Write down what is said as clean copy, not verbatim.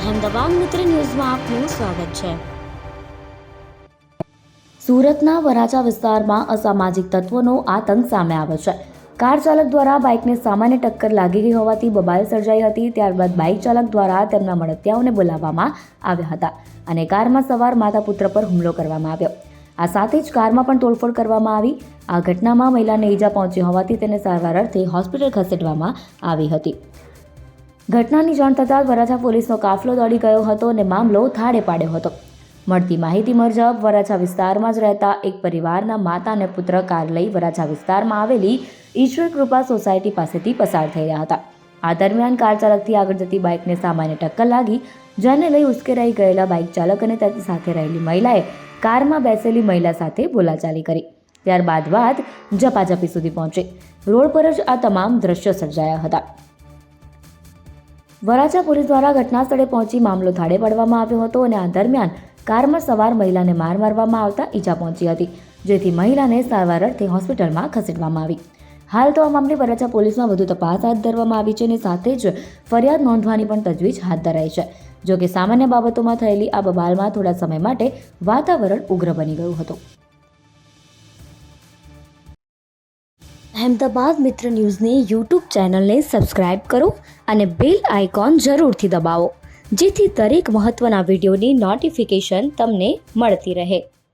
અહેમદાબાદ મિત્ર ન્યૂઝમાં આપનું સ્વાગત છે। સુરતના વરાછા વિસ્તારમાં અસામાજિક તત્વોનો આતંક સામે આવ્યો છે। કાર ચાલક દ્વારા બાઇકને સામાન્ય ટક્કર લાગી ગઈ હોવાથી બબાલ સર્જાઈ હતી। ત્યારબાદ બાઇક ચાલક દ્વારા તેમના મળતિયાઓને બોલાવવામાં આવ્યા હતા અને કારમાં સવાર માતા પુત્ર પર હુમલો કરવામાં આવ્યો। આ સાથે જ કારમાં પણ તોડફોડ કરવામાં આવી। આ ઘટનામાં મહિલાને ઈજા પહોંચી હોવાથી તેને સારવાર અર્થે હોસ્પિટલ ખસેડવામાં આવી હતી। ઘટનાની જાણ થતાં વરાછા પોલીસનો કાફલો દોડી ગયો હતો અને મામલો થાળે પાડ્યો હતો। મળતી માહિતી મુજબ વરાછા વિસ્તારમાં જ રહેતા એક પરિવારના માતા અને પુત્ર કાર લઈ વરાછા વિસ્તારમાં આવેલી ઈશ્વર કૃપા સોસાયટી પાસેથી પસાર થઈ રહ્યા હતા। આ દરમિયાન કાર ચાલકથી આગળ જતી બાઇકને સામાન્ય ટક્કર લાગી, જેને લઈ ઉશ્કેરાઈ ગયેલા બાઇક ચાલક અને તેની સાથે રહેલી મહિલાએ કારમાં બેસેલી મહિલા સાથે બોલાચાલી કરી। ત્યારબાદ ઝપાઝપી સુધી પહોંચી રોડ પર જ આ તમામ દ્રશ્યો સર્જાયા હતા। વરાછા પોલીસ દ્વારા ઘટના સ્થળે પહોંચી મામલો થાળે પાડવામાં આવ્યો હતો અને આ દરમિયાન કારમાં સવાર મહિલાને માર મારવામાં આવતા ઈજા પહોંચી હતી, જેથી મહિલાને સારવાર અર્થે હોસ્પિટલમાં ખસેડવામાં આવી। હાલ તો આ મામલે વરાછા પોલીસમાં વધુ તપાસ હાથ ધરવામાં આવી છે અને સાથે જ ફરિયાદ નોંધવાની પણ તજવીજ હાથ ધરાઈ છે। જો કે સામાન્ય બાબતોમાં થયેલી આ બબાલમાં થોડા સમય માટે વાતાવરણ ઉગ્ર બની ગયું હતું। અહેમદાબાદ મિત્ર ન્યૂઝની યુટ્યુબ ચેનલને સબસ્ક્રાઇબ કરો અને બેલ આઇકોન જરૂરથી દબાવો, જેથી દરેક મહત્વના વિડીયોની નોટિફિકેશન તમને મળતી રહે।